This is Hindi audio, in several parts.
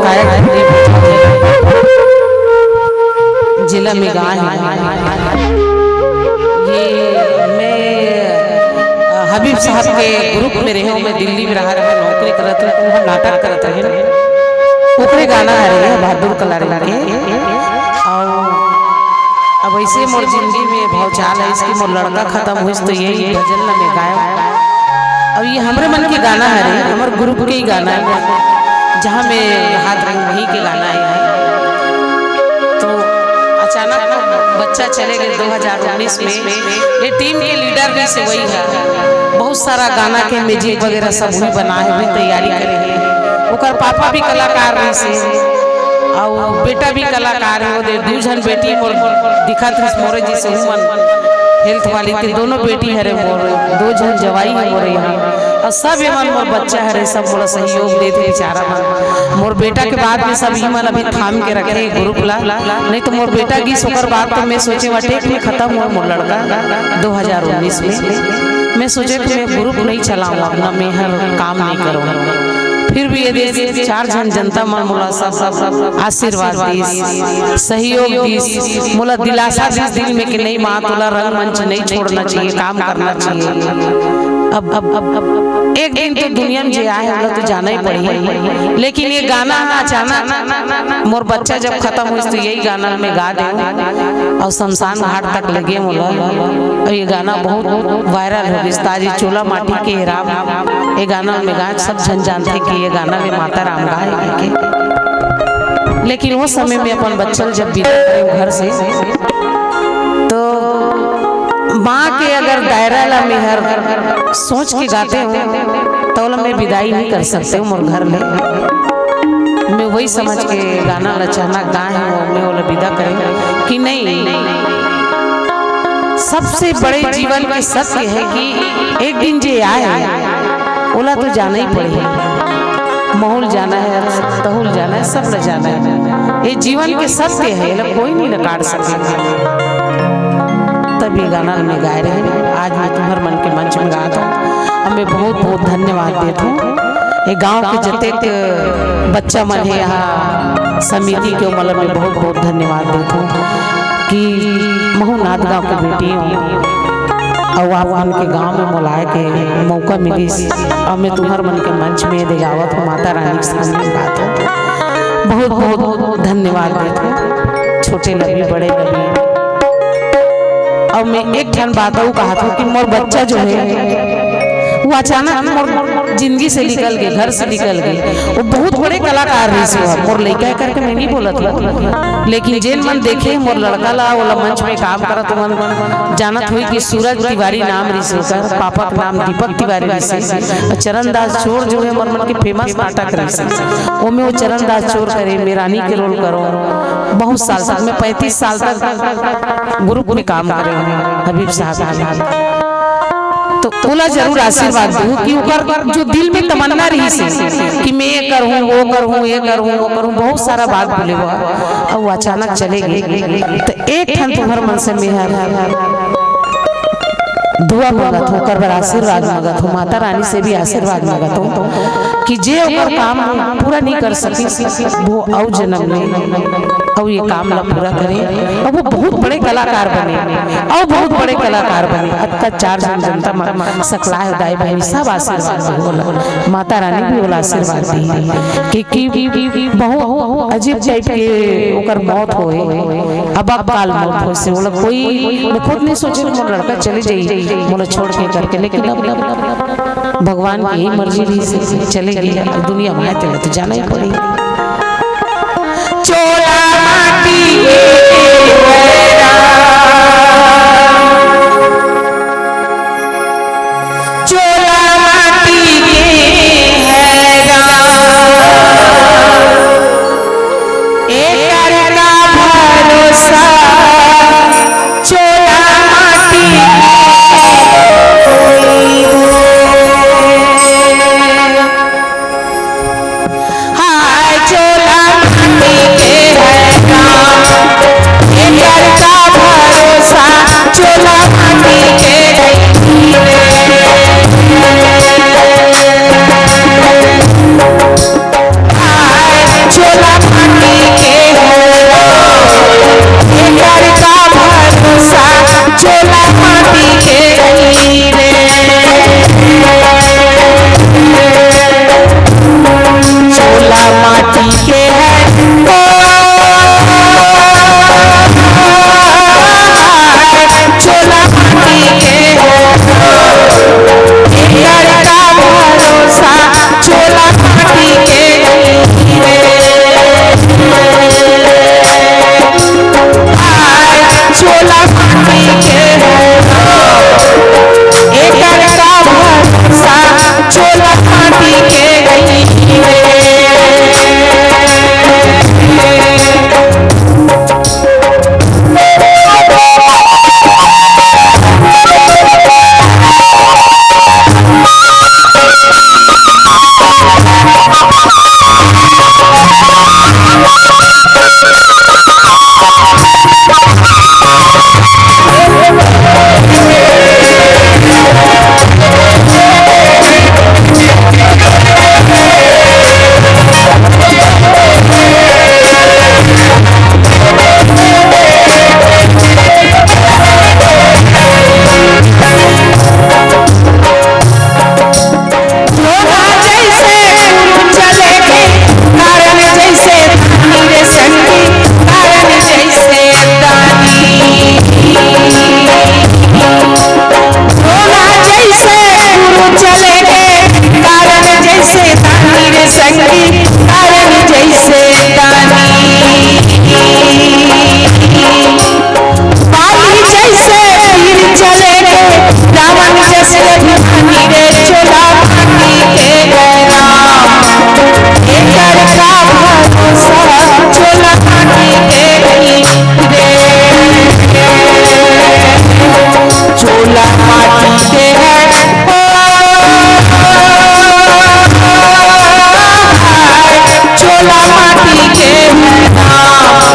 गायक जिला में गाय ये मैं हबीब साहब के ग्रुप में रहे हूँ। मैं दिल्ली में रहा नौकरी करत रहे, वहाँ नाटक करत रहे। ओकरे गाना है बहादुर कलारी के। और अब ऐसे मोर जिंदगी में भौचाल है इसकी मोर लड़का खत्म हुई तो यही भजन में गाया। अब ये हमारे मन के गाना है रे, हमारे ग्रुप के ही गाना है, जहाँ में हाथ रंग वही के गाना है। तो अचानक बच्चा चले गए 2019 में। ये टीम के लीडर भी से वही है। बहुत सारा गाना के म्यूजिक वगैरह सब भी बना है, भी तैयारी करे है। ओकर पापा भी कलाकार रही से और बेटा भी कलाकार है। वो दू जन बेटी मोर दिखत है मोरे जी से हुमन हेल्थ वाली के दोनों बेटी हरे मोर, दो जन जवाई है मोरे यहाँ। और सब एमन मोर बच्चा हरे, सब मोरा सहयोग देते बेचारा मन। मोर बेटा के बाद में सब ही मन अभी थाम के रखे ग्रुप ला, नहीं तो मोर बेटा की सोकर बात तो मैं सोचे वटेक में खत्म हुआ मोर लड़का 2019 में। मैं सोचे कि मैं ग्रुप नहीं चलाऊँ, अपना मैं हर काम नहीं करूँगा। फिर भी ये 4 जन जनता मन मोला सब आशीर्वाद दी, सहयोग दी, मोला दिलासा दी दिल में कि नहीं माँ तोला रंगमंच नहीं छोड़ना चाहिए, काम करना चाहिए। अब एक दिन तो दुनिया में जे आए हम तो जाना ही पड़ी, लेकिन ये गाना अचानक मोर बच्चा जब खत्म हुई तो यही गाना में गा दे और शमशान घाट तक लगे मोला। और ये गाना बहुत वायरल हो गया। ताजी चोला माटी के राम ये गाना में गाए, सब जन जानते कि ये गाना में माता राम गाए। लेकिन वो समय में अपन बच्चन जब विदा करे घर से तो माँ के अगर दायरा ला में हर सोच के गाते हो तो मैं विदाई नहीं कर सकते हूँ मोर घर में। मैं वही समझ के गाना लचाना गाए हो, मैं वो विदा करे कि नहीं। सबसे बड़े जीवन के सत्य है कि एक दिन जे आए ओला तो जाना ही पड़ेगा। महल जाना है, तहुल जाना है, सब न जाना है। ये जीवन के सत्य है, कोई नहीं न काट सकेगा। तभी गाना में गाए रहे। आज मैं तुम्हारे मन के मंच में गाता हूँ। मैं बहुत बहुत धन्यवाद देता हूँ ये गांव के जतेक बच्चा मन है यहाँ समिति के मतलब में बहुत बहुत धन्यवाद देता हूँ कि महू नाथ गाँव की बेटी हूँ और आप मन के गांव में मोलाए के मौका मिली और मैं तुम्हारे मन के मंच में दिखावत हूँ, माता रानी के सामने गाता हूँ। बहुत बहुत धन्यवाद देता हूँ, छोटे लगी बड़े लगी। और मैं एक ठन बात कहा था कि मोर बच्चा जो है वो अचानक मोर जिंदगी से निकल गए, घर से निकल गए। वो बहुत बड़े कलाकार रही मोर लड़का करके मैं नहीं बोलत हूँ, लेकिन जेन मन देखे मोर लड़का ला वाला मंच में काम करत मन जानत हुई कि सूरज तिवारी नाम रही से, पापा का नाम दीपक तिवारी रही से। चरण दास चोर जो है मोर मन के फेमस नाटक रही से, वो में वो चरण दास चोर करे, मेरानी के रोल करो। बहुत साल तक मैं 35 साल तक ग्रुप में काम करे हबीब साहब। तो बोला जरूर आशीर्वाद दूँ कि जो दिल में तमन्ना रही से कि मैं ये करूँ वो करूँ ये करूँ वो करूँ, बहुत सारा बात बोले हुआ और वो अचानक चले गए। तो एक ठन तुम्हारे मन से मेहर दुआ मांगत हूँ, कर आशीर्वाद मांगत हूँ, माता रानी से भी आशीर्वाद मांगत हूँ कि जे अगर काम पूरा नहीं कर सकी वो और जन्म में और ये काम ला पूरा करे और वो बहुत बड़े कलाकार बने और बहुत बड़े कलाकार बने। अब तक 4 जन जनता सकला है दाई बहनी सब आशीर्वाद बोला, माता रानी भी बोला आशीर्वाद दी कि बहुत अजीब टाइप के ओकर मौत होए। अब काल मौत हो से बोला कोई मैं खुद नहीं सोचे मोर लड़का चले जाइए मोला छोड़ के करके, लेकिन अब भगवान की ही मर्जी रही से चले गए। दुनिया में चले तो जाना ही पड़ेगा। चोला माटी चोला माटी एक का भरोसा चोला माटी हाय चोला माटी के है काम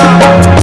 राम